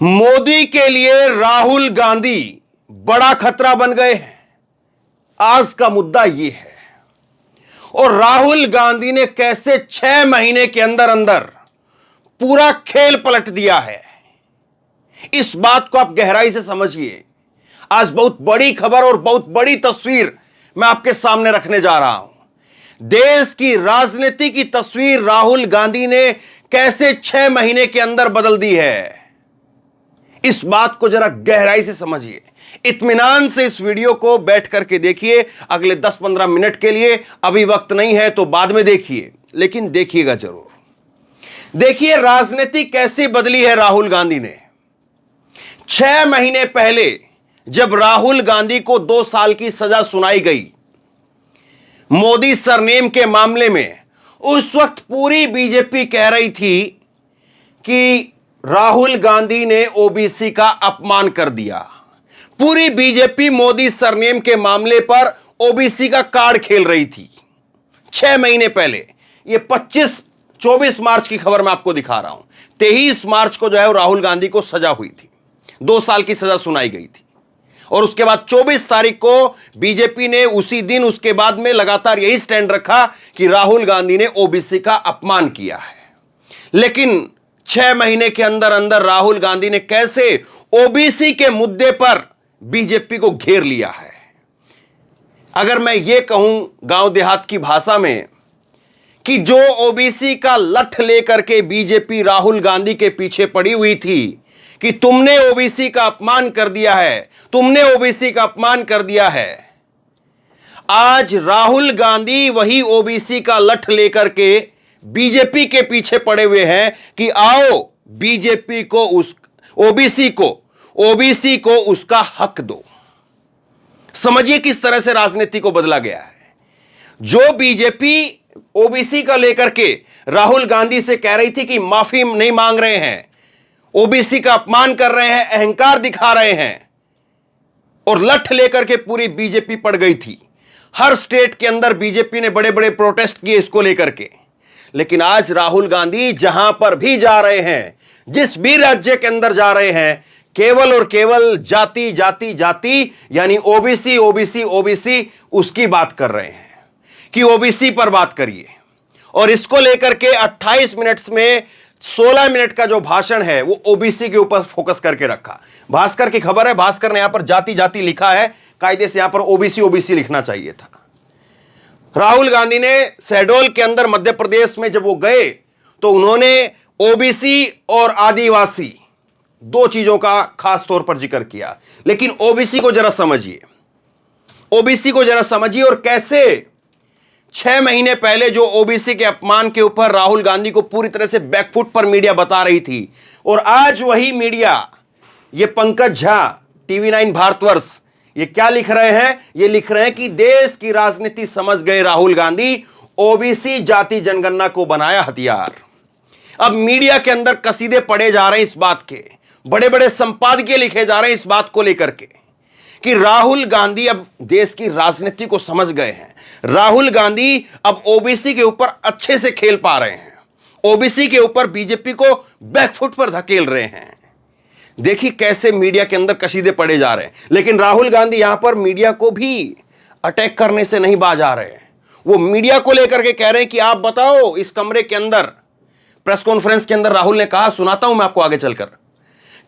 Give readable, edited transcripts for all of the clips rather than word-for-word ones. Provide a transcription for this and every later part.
मोदी के लिए राहुल गांधी बड़ा खतरा बन गए हैं। आज का मुद्दा यह है और राहुल गांधी ने कैसे 6 महीने के अंदर अंदर पूरा खेल पलट दिया है, इस बात को आप गहराई से समझिए। आज बहुत बड़ी खबर और बहुत बड़ी तस्वीर मैं आपके सामने रखने जा रहा हूं। देश की राजनीति की तस्वीर राहुल गांधी ने कैसे 6 महीने के अंदर बदल दी है, इस बात को जरा गहराई से समझिए। इत्मीनान से इस वीडियो को बैठ करके देखिए अगले 10-15 मिनट के लिए। अभी वक्त नहीं है तो बाद में देखिए, लेकिन देखिएगा जरूर। देखिए राजनीति कैसी बदली है राहुल गांधी ने। 6 महीने पहले जब राहुल गांधी को 2 साल की सजा सुनाई गई मोदी सरनेम के मामले में, उस वक्त पूरी बीजेपी कह रही थी कि राहुल गांधी ने ओबीसी का अपमान कर दिया। पूरी बीजेपी मोदी सरनेम के मामले पर ओबीसी का कार्ड खेल रही थी। 6 महीने पहले, ये 24 मार्च की खबर मैं आपको दिखा रहा हूं। 23 मार्च को जो है राहुल गांधी को सजा हुई थी, 2 साल की सजा सुनाई गई थी। और उसके बाद 24 तारीख को बीजेपी ने उसी दिन उसके बाद में लगातार यही स्टैंड रखा कि राहुल गांधी ने ओबीसी का अपमान किया है। लेकिन 6 महीने के अंदर अंदर राहुल गांधी ने कैसे ओबीसी के मुद्दे पर बीजेपी को घेर लिया है। अगर मैं यह कहूं गांव देहात की भाषा में कि जो ओबीसी का लठ लेकर के बीजेपी राहुल गांधी के पीछे पड़ी हुई थी कि तुमने ओबीसी का अपमान कर दिया है, तुमने ओबीसी का अपमान कर दिया है, आज राहुल गांधी वही ओबीसी का लठ लेकर के बीजेपी के पीछे पड़े हुए हैं कि आओ बीजेपी को ओबीसी को उसका हक दो। समझिए किस तरह से राजनीति को बदला गया है। जो बीजेपी ओबीसी का लेकर के राहुल गांधी से कह रही थी कि माफी नहीं मांग रहे हैं, ओबीसी का अपमान कर रहे हैं, अहंकार दिखा रहे हैं, और लठ लेकर के पूरी बीजेपी पड़ गई थी। हर स्टेट के अंदर बीजेपी ने बड़े बड़े प्रोटेस्ट किए इसको लेकर के। लेकिन आज राहुल गांधी जहां पर भी जा रहे हैं, जिस भी राज्य के अंदर जा रहे हैं, केवल और केवल जाति जाति जाति यानी ओबीसी ओबीसी ओबीसी उसकी बात कर रहे हैं कि ओबीसी पर बात करिए। और इसको लेकर के 28 मिनट में 16 मिनट का जो भाषण है वो ओबीसी के ऊपर फोकस करके रखा। भास्कर की खबर है, भास्कर ने यहां पर जाति जाति लिखा है, कायदे से यहां पर ओबीसी ओबीसी लिखना चाहिए था। राहुल गांधी ने शहडोल के अंदर मध्य प्रदेश में जब वो गए तो उन्होंने ओबीसी और आदिवासी 2 चीजों का खास तौर पर जिक्र किया। लेकिन ओबीसी को जरा समझिए, ओबीसी को जरा समझिए और कैसे 6 महीने पहले जो ओबीसी के अपमान के ऊपर राहुल गांधी को पूरी तरह से बैकफुट पर मीडिया बता रही थी, और आज वही मीडिया, ये पंकज झा, TV9 भारतवर्ष, ये क्या लिख रहे हैं? ये लिख रहे हैं कि देश की राजनीति समझ गए राहुल गांधी, ओबीसी जाति जनगणना को बनाया हथियार। अब मीडिया के अंदर कसीदे पढ़े जा रहे हैं इस बात के, बड़े बड़े संपादकीय लिखे जा रहे हैं इस बात को लेकर के कि राहुल गांधी अब देश की राजनीति को समझ गए हैं। राहुल गांधी अब ओबीसी के ऊपर अच्छे से खेल पा रहे हैं, ओबीसी के ऊपर बीजेपी को बैकफुट पर धकेल रहे हैं। देखिए कैसे मीडिया के अंदर कसीदे पड़े जा रहे हैं। लेकिन राहुल गांधी यहां पर मीडिया को भी अटैक करने से नहीं बाज आ रहे हैं। वो मीडिया को लेकर के कह रहे हैं कि आप बताओ, इस कमरे के अंदर प्रेस कॉन्फ्रेंस के अंदर राहुल ने कहा, सुनाता हूं मैं आपको आगे चलकर,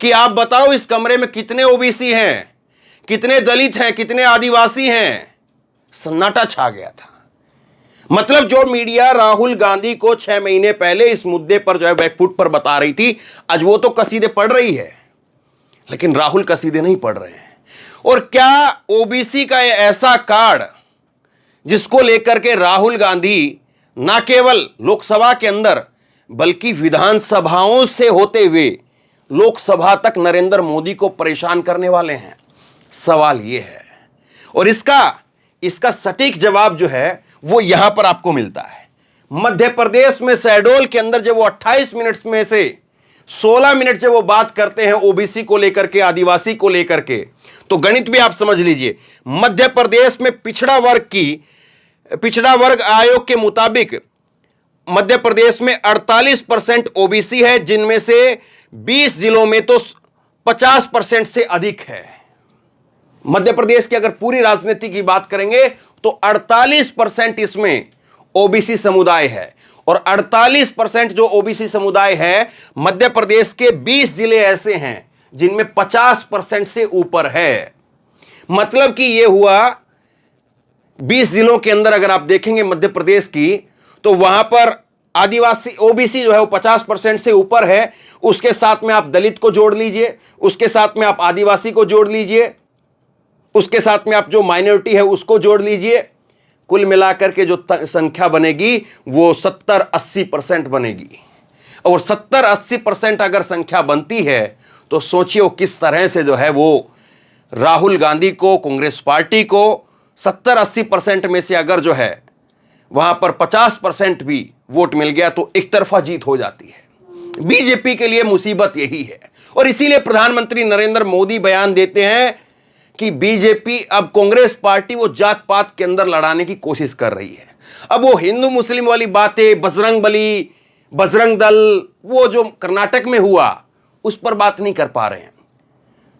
कि आप बताओ इस कमरे में कितने ओबीसी हैं, कितने दलित हैं, कितने आदिवासी हैं। सन्नाटा छा गया था। मतलब जो मीडिया राहुल गांधी को 6 महीने पहले इस मुद्दे पर जो है बैकफुट पर बता रही थी, आज वो तो कसीदे पढ़ रही है, लेकिन राहुल कसीदे नहीं पढ़ रहे हैं। और क्या ओबीसी का ये ऐसा कार्ड जिसको लेकर के राहुल गांधी ना केवल लोकसभा के अंदर बल्कि विधानसभाओं से होते हुए लोकसभा तक नरेंद्र मोदी को परेशान करने वाले हैं? सवाल यह है, और इसका सटीक जवाब जो है वो यहां पर आपको मिलता है। मध्य प्रदेश में शहडोल के अंदर जब वो 28 मिनट में से 16 मिनट जब वो बात करते हैं ओबीसी को लेकर के, आदिवासी को लेकर के, तो गणित भी आप समझ लीजिए। मध्य प्रदेश में पिछड़ा वर्ग आयोग के मुताबिक मध्य प्रदेश में 48% ओबीसी है, जिनमें से 20 जिलों में तो 50% से अधिक है। मध्य प्रदेश की अगर पूरी राजनीति की बात करेंगे तो 48% इसमें ओबीसी समुदाय है, और 48% जो ओबीसी समुदाय है, मध्य प्रदेश के 20 जिले ऐसे हैं जिनमें 50% से ऊपर है। मतलब कि यह हुआ 20 जिलों के अंदर अगर आप देखेंगे मध्य प्रदेश की, तो वहां पर आदिवासी ओबीसी जो है वो 50% से ऊपर है। उसके साथ में आप दलित को जोड़ लीजिए, उसके साथ में आप आदिवासी को जोड़ लीजिए, उसके साथ में आप जो माइनॉरिटी है उसको जोड़ लीजिए। कुल मिलाकर के जो संख्या बनेगी वो 70-80% बनेगी। और 70-80% अगर संख्या बनती है तो सोचिए वो किस तरह से जो है वो राहुल गांधी को, कांग्रेस पार्टी को 70-80% में से अगर जो है वहां पर 50% भी वोट मिल गया तो एक तरफा जीत हो जाती है। बीजेपी के लिए मुसीबत यही है, और इसीलिए प्रधानमंत्री नरेंद्र मोदी बयान देते हैं कि बीजेपी अब कांग्रेस पार्टी वो जात पात के अंदर लड़ाने की कोशिश कर रही है। अब वो हिंदू मुस्लिम वाली बातें, बजरंग बली, बजरंग दल, वो जो कर्नाटक में हुआ उस पर बात नहीं कर पा रहे हैं,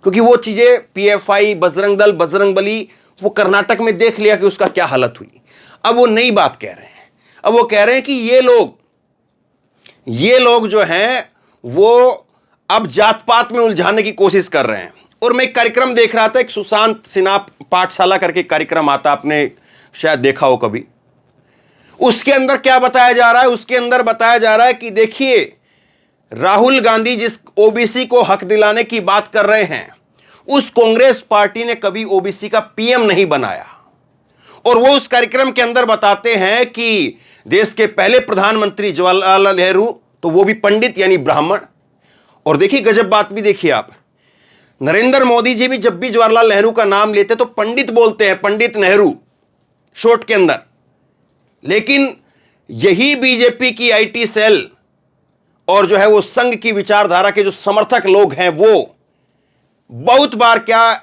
क्योंकि वो चीजें पीएफआई, बजरंग दल, बजरंग बली, वो कर्नाटक में देख लिया कि उसका क्या हालत हुई। अब वो नई बात कह रहे हैं। अब वो कह रहे हैं कि ये लोग जो हैं वो अब जात पात में उलझाने की कोशिश कर रहे हैं। और मैं एक कार्यक्रम देख रहा था, एक सुशांत सिन्हा पाठशाला करके कार्यक्रम आता, आपने शायद देखा हो कभी। उसके अंदर क्या बताया जा रहा है? उसके अंदर बताया जा रहा है कि देखिए, राहुल गांधी जिस ओबीसी को हक दिलाने की बात कर रहे हैं, उस कांग्रेस पार्टी ने कभी ओबीसी का पीएम नहीं बनाया। और वो उस कार्यक्रम के अंदर बताते हैं कि देश के पहले प्रधानमंत्री जवाहरलाल नेहरू, तो वो भी पंडित यानी ब्राह्मण। और देखिए गजब बात भी देखिए आप, नरेंद्र मोदी जी भी जब भी जवाहरलाल नेहरू का नाम लेते तो पंडित बोलते हैं, पंडित नेहरू शॉर्ट के अंदर। लेकिन यही बीजेपी की आईटी सेल और जो है वो संघ की विचारधारा के जो समर्थक लोग हैं, वो बहुत बार क्या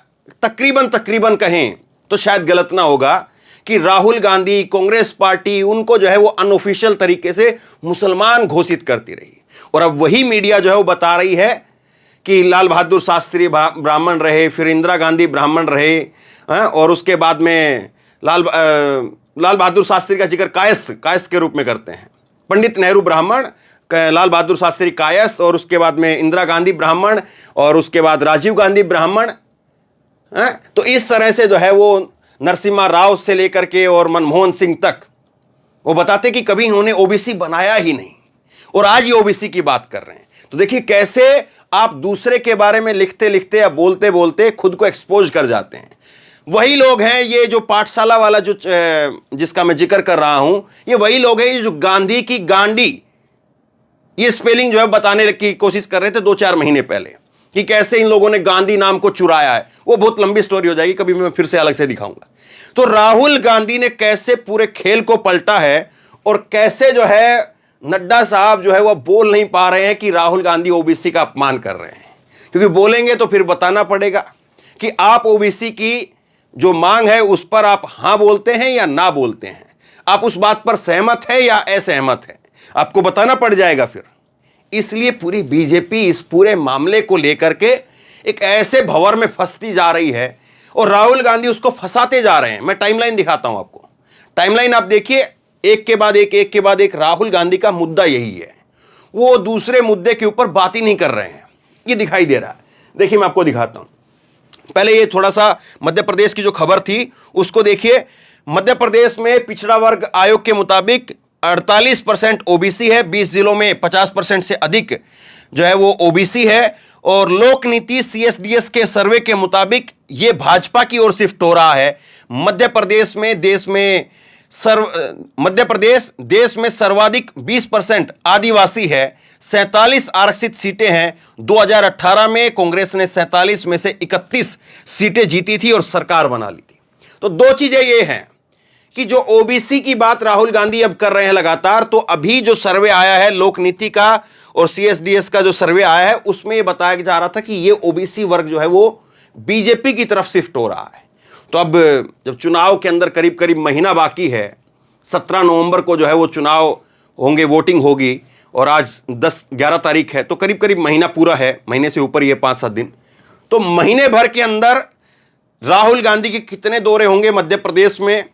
तकरीबन कहें तो शायद गलत ना होगा कि राहुल गांधी, कांग्रेस पार्टी उनको जो है वो अनऑफिशियल तरीके से मुसलमान घोषित करती रही। और अब वही मीडिया जो है वो बता रही है कि लाल बहादुर शास्त्री ब्राह्मण रहे, फिर इंदिरा गांधी ब्राह्मण रहे, और उसके बाद में लाल बहादुर शास्त्री का जिक्र कायस के रूप में करते हैं। पंडित नेहरू ब्राह्मण, लाल बहादुर शास्त्री कायस, और उसके बाद में इंदिरा गांधी ब्राह्मण, और उसके बाद राजीव गांधी ब्राह्मण। तो इस तरह से जो है वो नरसिम्हा राव से लेकर के और मनमोहन सिंह तक वो बताते कि कभी इन्होंने ओबीसी बनाया ही नहीं, और आज ये ओबीसी की बात कर रहे हैं। तो देखिए कैसे आप दूसरे के बारे में लिखते लिखते या बोलते बोलते खुद को एक्सपोज कर जाते हैं। वही लोग हैं ये जो पाठशाला वाला जो जिसका मैं जिक्र कर रहा हूं, ये वही लोग हैं जो गांधी की गांडी ये स्पेलिंग जो है बताने की कोशिश कर रहे थे 2-4 महीने पहले, कि कैसे इन लोगों ने गांधी नाम को चुराया है। वो बहुत लंबी स्टोरी हो जाएगी, कभी मैं फिर से अलग से दिखाऊंगा। तो राहुल गांधी ने कैसे पूरे खेल को पलटा है, और कैसे जो है नड्डा साहब जो है वो बोल नहीं पा रहे हैं कि राहुल गांधी ओबीसी का अपमान कर रहे हैं, क्योंकि बोलेंगे तो फिर बताना पड़ेगा कि आप ओबीसी की जो मांग है उस पर आप हां बोलते हैं या ना बोलते हैं, आप उस बात पर सहमत है या असहमत है, आपको बताना पड़ जाएगा फिर। इसलिए पूरी बीजेपी इस पूरे मामले को लेकर के एक ऐसे भंवर में फंसती जा रही है, और राहुल गांधी उसको फंसाते जा रहे हैं। मैं टाइमलाइन दिखाता हूं आपको, टाइमलाइन आप देखिए, एक के बाद एक राहुल गांधी का मुद्दा यही है, वो दूसरे मुद्दे के ऊपर बात ही नहीं कर रहे हैं। ये दिखाई दे रहा है, देखिए मैं आपको दिखाता हूं। पहले ये थोड़ा सा मध्य प्रदेश की जो खबर थी उसको देखिए। मध्य प्रदेश में पिछड़ा वर्ग आयोग के मुताबिक 48% ओबीसी है, 20 जिलों में 50% से अधिक जो है वो ओबीसी है। और लोक नीति सीएसडीएस के सर्वे के मुताबिक ये भाजपा की ओर शिफ्ट हो रहा है। मध्य प्रदेश में सर्वाधिक 20% आदिवासी है, 47 आरक्षित सीटें हैं। 2018 में कांग्रेस ने 47 में से 31 सीटें जीती थी और सरकार बना ली थी। तो दो चीजें ये हैं कि जो ओबीसी की बात राहुल गांधी अब कर रहे हैं लगातार, तो अभी जो सर्वे आया है लोक नीति का और सीएसडीएस का जो सर्वे आया है, उसमें ये बताया जा रहा था कि ये ओबीसी वर्ग जो है वो बीजेपी की तरफ शिफ्ट हो रहा है। तो अब जब चुनाव के अंदर करीब करीब महीना बाकी है, 17 नवंबर को जो है वो चुनाव होंगे, वोटिंग होगी, और आज 10-11 तारीख है, तो करीब करीब महीना पूरा है, महीने से ऊपर ही है, 5-7 दिन। तो महीने भर के अंदर राहुल गांधी के कितने दौरे होंगे मध्य प्रदेश में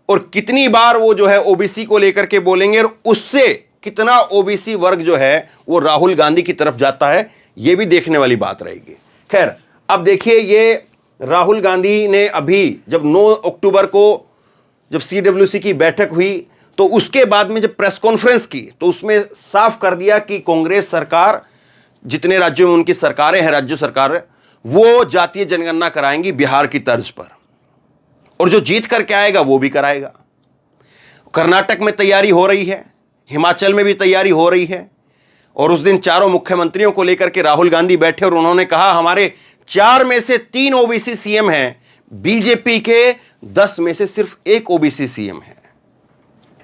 और कितनी बार वो जो है ओबीसी को लेकर के बोलेंगे और उससे कितना ओबीसी वर्ग जो है वो राहुल गांधी की तरफ जाता है, ये भी देखने वाली बात रहेगी। खैर, अब देखिए, ये राहुल गांधी ने अभी जब 9 अक्टूबर को जब सीडब्ल्यूसी की बैठक हुई तो उसके बाद में जब प्रेस कॉन्फ्रेंस की तो उसमें साफ कर दिया कि कांग्रेस सरकार, जितने राज्यों में उनकी सरकारें हैं, राज्य सरकार, वो जातीय जनगणना कराएंगी बिहार की तर्ज पर, और जो जीत करके आएगा वो भी कराएगा। कर्नाटक में तैयारी हो रही है, हिमाचल में भी तैयारी हो रही है, और उस दिन चारों मुख्यमंत्रियों को लेकर के राहुल गांधी बैठे और उन्होंने कहा हमारे 4 में से 3 ओबीसी सीएम हैं, बीजेपी के 10 में से सिर्फ 1 ओबीसी सीएम है।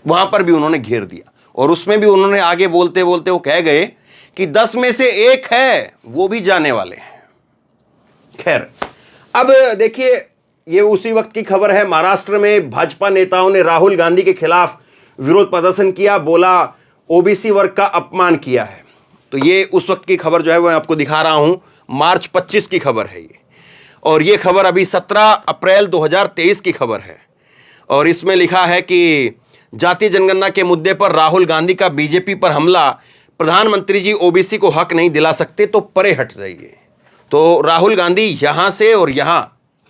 वहां पर भी उन्होंने घेर दिया और उसमें भी उन्होंने आगे बोलते बोलते वो कह गए कि 10 में से 1 है, वो भी जाने वाले हैं। खैर, अब देखिए, ये उसी वक्त की खबर है। महाराष्ट्र में भाजपा नेताओं ने राहुल गांधी के खिलाफ विरोध प्रदर्शन किया, बोला ओबीसी वर्ग का अपमान किया है। तो ये उस वक्त की खबर जो है मैं आपको दिखा रहा हूं, मार्च 25 की खबर है ये, और ये खबर अभी 17 अप्रैल 2023 की खबर है। और इसमें लिखा है कि जातीय जनगणना के मुद्दे पर राहुल गांधी का बीजेपी पर हमला, प्रधानमंत्री जी ओबीसी को हक नहीं दिला सकते तो परे हट जाइए। तो राहुल गांधी यहां से और यहां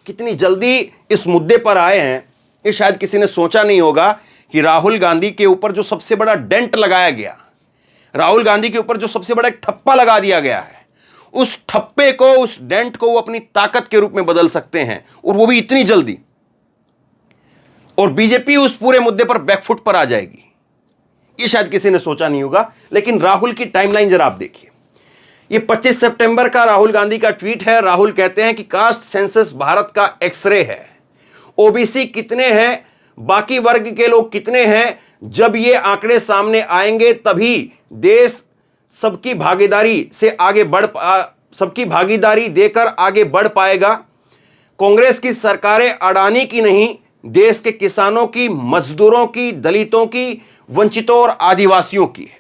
कितनी जल्दी इस मुद्दे पर आए हैं, ये शायद किसी ने सोचा नहीं होगा कि राहुल गांधी के ऊपर जो सबसे बड़ा डेंट लगाया गया, राहुल गांधी के ऊपर जो सबसे बड़ा एक ठप्पा लगा दिया गया है, उस ठप्पे को, उस डेंट को वो अपनी ताकत के रूप में बदल सकते हैं, और वो भी इतनी जल्दी, और बीजेपी उस पूरे मुद्दे पर बैकफुट पर आ जाएगी। ये शायद किसी ने सोचा नहीं होगा। लेकिन राहुल की टाइमलाइन जरा आप देखिए। ये 25 सितंबर का राहुल गांधी का ट्वीट है। राहुल कहते हैं कि कास्ट सेंसस भारत का एक्सरे है। ओबीसी कितने हैं, बाकी वर्ग के लोग कितने हैं, जब ये आंकड़े सामने आएंगे तभी देश सबकी भागीदारी से आगे सबकी भागीदारी देकर आगे बढ़ पाएगा। कांग्रेस की सरकारें अडानी की नहीं, देश के किसानों की, मजदूरों की, दलितों की, वंचितों और आदिवासियों की है।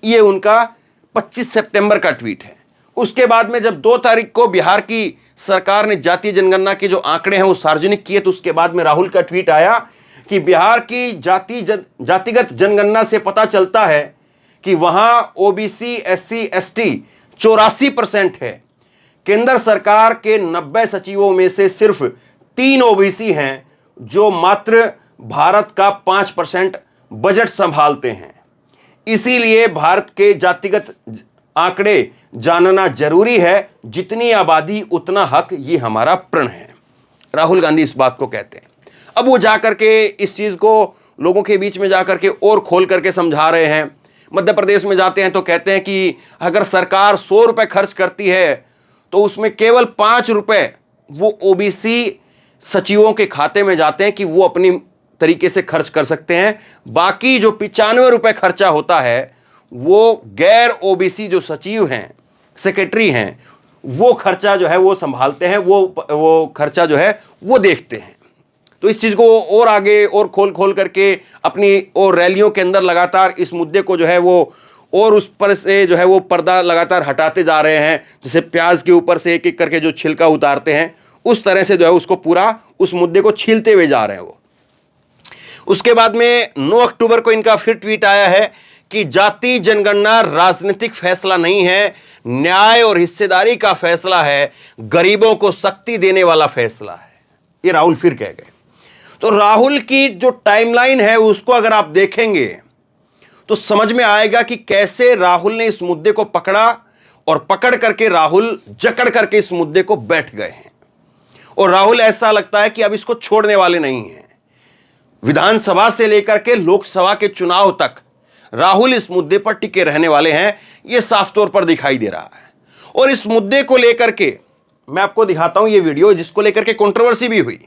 यह उनका 25 सितंबर का ट्वीट है। उसके बाद में जब 2 तारीख को बिहार की सरकार ने जातीय जनगणना के जो आंकड़े हैं वो सार्वजनिक किए, तो उसके बाद में राहुल का ट्वीट आया कि बिहार की जातिगत जनगणना से पता चलता है कि वहां ओबीसी, एससी, एसटी 84% है। केंद्र सरकार के 90 सचिवों में से सिर्फ 3 ओबीसी हैं, जो मात्र भारत का 5% बजट संभालते हैं। इसीलिए भारत के जातिगत आंकड़े जानना जरूरी है, जितनी आबादी उतना हक, ये हमारा प्रण है। राहुल गांधी इस बात को कहते हैं। अब वो जाकर के इस चीज को लोगों के बीच में जाकर के और खोल करके समझा रहे हैं। मध्य प्रदेश में जाते हैं तो कहते हैं कि अगर सरकार 100 रुपए खर्च करती है तो उसमें केवल 5 रुपए वो ओबीसी सचिवों के खाते में जाते हैं कि वो अपनी तरीके से खर्च कर सकते हैं। बाकी जो 95 रुपए खर्चा होता है वो गैर ओबीसी जो सचिव हैं, सेक्रेटरी हैं, वो खर्चा जो है वो संभालते हैं, वो खर्चा जो है वो देखते हैं। तो इस चीज को और आगे और खोल करके अपनी और रैलियों के अंदर लगातार इस मुद्दे को जो है वो और उस पर से जो है वो पर्दा लगातार हटाते जा रहे हैं। जैसे प्याज के ऊपर से एक एक करके जो छिलका उतारते हैं, उस तरह से जो है उसको पूरा उस मुद्दे को छीलते हुए जा रहे हैं वो। उसके बाद में 9 अक्टूबर को इनका फिर ट्वीट आया है कि जाति जनगणना राजनीतिक फैसला नहीं है, न्याय और हिस्सेदारी का फैसला है, गरीबों को शक्ति देने वाला फैसला है। ये राहुल फिर कह गए। तो राहुल की जो टाइमलाइन है उसको अगर आप देखेंगे तो समझ में आएगा कि कैसे राहुल ने इस मुद्दे को पकड़ा, और पकड़ करके राहुल जकड़ करके इस मुद्दे को बैठ गए हैं। और राहुल ऐसा लगता है कि अब इसको छोड़ने वाले नहीं हैं। विधानसभा से लेकर के लोकसभा के चुनाव तक राहुल इस मुद्दे पर टिके रहने वाले हैं, यह साफ तौर पर दिखाई दे रहा है। और इस मुद्दे को लेकर के मैं आपको दिखाता हूं ये वीडियो, जिसको लेकर के कंट्रोवर्सी भी हुई।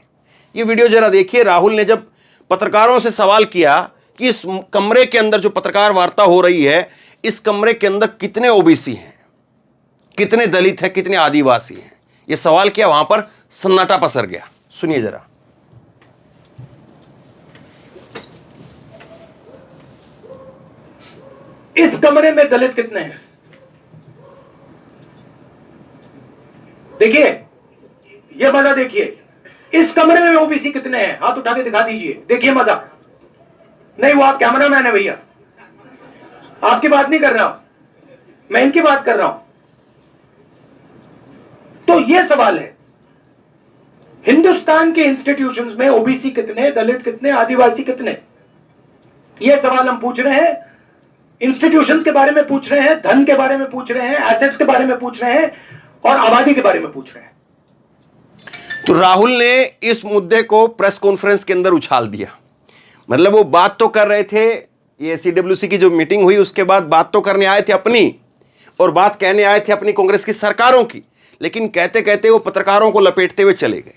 ये वीडियो जरा देखिए। राहुल ने जब पत्रकारों से सवाल किया कि इस कमरे के अंदर जो पत्रकार वार्ता हो रही है, इस कमरे के अंदर कितने ओबीसी हैं, कितने दलित हैं, कितने आदिवासी हैं, यह सवाल किया, वहां पर सन्नाटा पसर गया। सुनिए जरा। इस कमरे में दलित कितने हैं? देखिए, ये मजा देखिए, इस कमरे में ओबीसी कितने हैं? हाथ उठा के दिखा दीजिए, देखिए मजा। नहीं, वो आप कैमरामैन है भैया, आपकी बात नहीं कर रहा हूं मैं, इनकी बात कर रहा हूं। तो ये सवाल है, हिंदुस्तान के इंस्टीट्यूशंस में ओबीसी कितने, दलित कितने, आदिवासी कितने? ये सवाल हम पूछ रहे हैं। इंस्टीट्यूशंस के बारे में पूछ रहे हैं, धन के बारे में पूछ रहे हैं, एसेट्स के बारे में पूछ रहे हैं, और आबादी के बारे में पूछ रहे हैं। तो राहुल ने इस मुद्दे को प्रेस कॉन्फ्रेंस के अंदर उछाल दिया। मतलब वो बात तो कर रहे थे, ये सीडब्ल्यूसी की जो मीटिंग हुई उसके बाद बात तो करने आए थे अपनी, और बात कहने आए थे अपनी कांग्रेस की सरकारों की, लेकिन कहते कहते वो पत्रकारों को लपेटते हुए चले गए।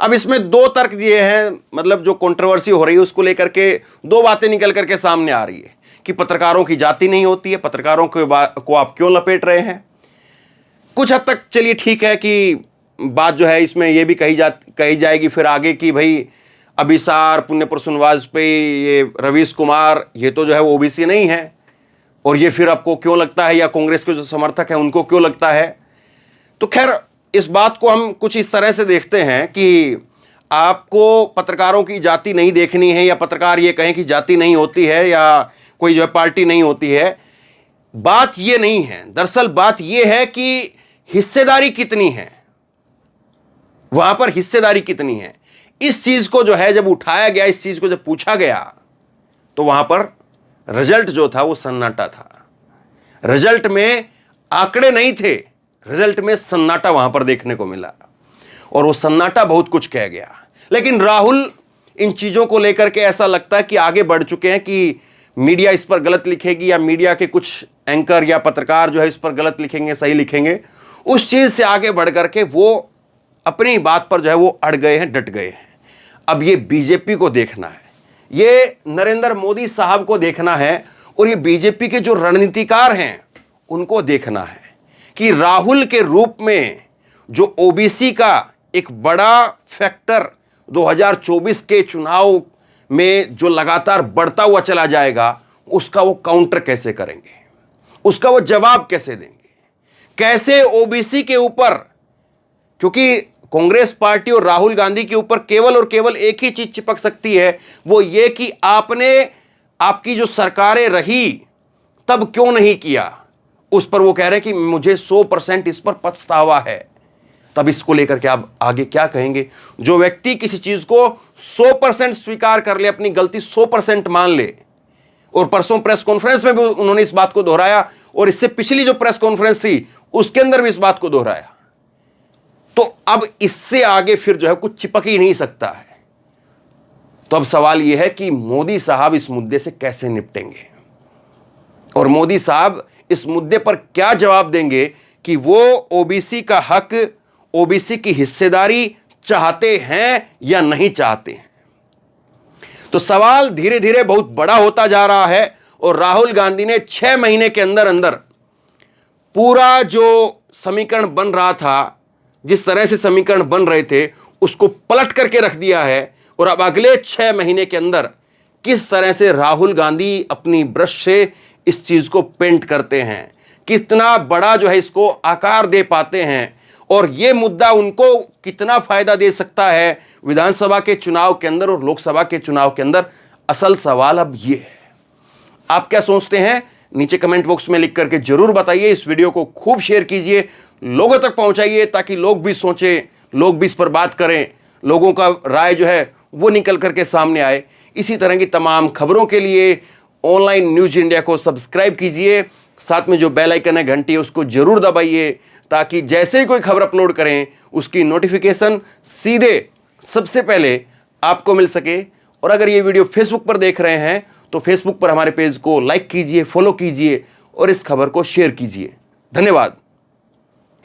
अब इसमें दो तर्क दिए हैं, मतलब जो कंट्रोवर्सी हो रही है उसको लेकर के दो बातें निकल करके सामने आ रही है कि पत्रकारों की जाति नहीं होती है, पत्रकारों को आप क्यों लपेट रहे हैं। कुछ हद तक चलिए ठीक है कि बात जो है इसमें यह भी कही जाएगी फिर आगे कि भाई अभिसार, पुण्य प्रसून वाजपेयी, ये रवीश कुमार, ये तो जो है वो ओबीसी नहीं है, और ये फिर आपको क्यों लगता है, या कांग्रेस के जो समर्थक हैं उनको क्यों लगता है। तो खैर इस बात को हम कुछ इस तरह से देखते हैं कि आपको पत्रकारों की जाति नहीं देखनी है, या पत्रकार ये कहें कि जाति नहीं होती है या कोई जो है पार्टी नहीं होती है, बात ये नहीं है। दरअसल बात ये है कि हिस्सेदारी कितनी है, वहां पर हिस्सेदारी कितनी है। इस चीज को जो है जब उठाया गया, इस चीज को जब पूछा गया, तो वहां पर रिजल्ट जो था वो सन्नाटा था। रिजल्ट में आंकड़े नहीं थे, रिजल्ट में सन्नाटा वहां पर देखने को मिला, और वो सन्नाटा बहुत कुछ कह गया। लेकिन राहुल इन चीजों को लेकर के ऐसा लगता है कि आगे बढ़ चुके हैं कि मीडिया इस पर गलत लिखेगी, या मीडिया के कुछ एंकर या पत्रकार जो है इस पर गलत लिखेंगे, सही लिखेंगे, उस चीज से आगे बढ़ करके वो अपनी बात पर जो है वो अड़ गए हैं, डट गए हैं। अब ये बीजेपी को देखना है, ये नरेंद्र मोदी साहब को देखना है, और ये बीजेपी के जो रणनीतिकार हैं उनको देखना है कि राहुल के रूप में जो ओबीसी का एक बड़ा फैक्टर 2024 के चुनाव में जो लगातार बढ़ता हुआ चला जाएगा, उसका वो काउंटर कैसे करेंगे, उसका वो जवाब कैसे देंगे, कैसे ओबीसी के ऊपर, क्योंकि कांग्रेस पार्टी और राहुल गांधी के ऊपर केवल और केवल एक ही चीज चिपक सकती है, वो ये कि आपकी जो सरकारें रही तब क्यों नहीं किया। उस पर वो कह रहे हैं कि मुझे 100% इस पर पछतावा है। तब इसको लेकर के आप आगे क्या कहेंगे? जो व्यक्ति किसी चीज को 100% स्वीकार कर ले, अपनी गलती 100% मान ले, और परसों प्रेस कॉन्फ्रेंस में भी उन्होंने इस बात को दोहराया, और इससे पिछली जो प्रेस कॉन्फ्रेंस थी उसके अंदर भी इस बात को दोहराया, तो अब इससे आगे फिर जो है कुछ चिपक ही नहीं सकता है। तो अब सवाल यह है कि मोदी साहब इस मुद्दे से कैसे निपटेंगे, और मोदी साहब इस मुद्दे पर क्या जवाब देंगे कि वो ओबीसी का हक, ओबीसी की हिस्सेदारी चाहते हैं या नहीं चाहते हैं। तो सवाल धीरे धीरे बहुत बड़ा होता जा रहा है, और राहुल गांधी ने 6 महीने के अंदर अंदर पूरा जो समीकरण बन रहा था, जिस तरह से समीकरण बन रहे थे, उसको पलट करके रख दिया है। और अब अगले 6 महीने के अंदर किस तरह से राहुल गांधी अपनी ब्रश से इस चीज को पेंट करते हैं, कितना बड़ा जो है इसको आकार दे पाते हैं, और यह मुद्दा उनको कितना फायदा दे सकता है विधानसभा के चुनाव के अंदर और लोकसभा के चुनाव के अंदर, असल सवाल अब यह है। आप क्या सोचते हैं? नीचे कमेंट बॉक्स में लिख करके जरूर बताइए। इस वीडियो को खूब शेयर कीजिए, लोगों तक पहुंचाइए, ताकि लोग भी सोचें, लोग भी इस पर बात करें, लोगों का राय जो है वो निकल करके सामने आए। इसी तरह की तमाम खबरों के लिए ऑनलाइन न्यूज इंडिया को सब्सक्राइब कीजिए, साथ में जो बेल आइकन है घंटी उसको जरूर दबाइए, ताकि जैसे ही कोई खबर अपलोड करें उसकी नोटिफिकेशन सीधे सबसे पहले आपको मिल सके। और अगर ये वीडियो फेसबुक पर देख रहे हैं तो फेसबुक पर हमारे पेज को लाइक कीजिए, फॉलो कीजिए, और इस खबर को शेयर कीजिए। धन्यवाद।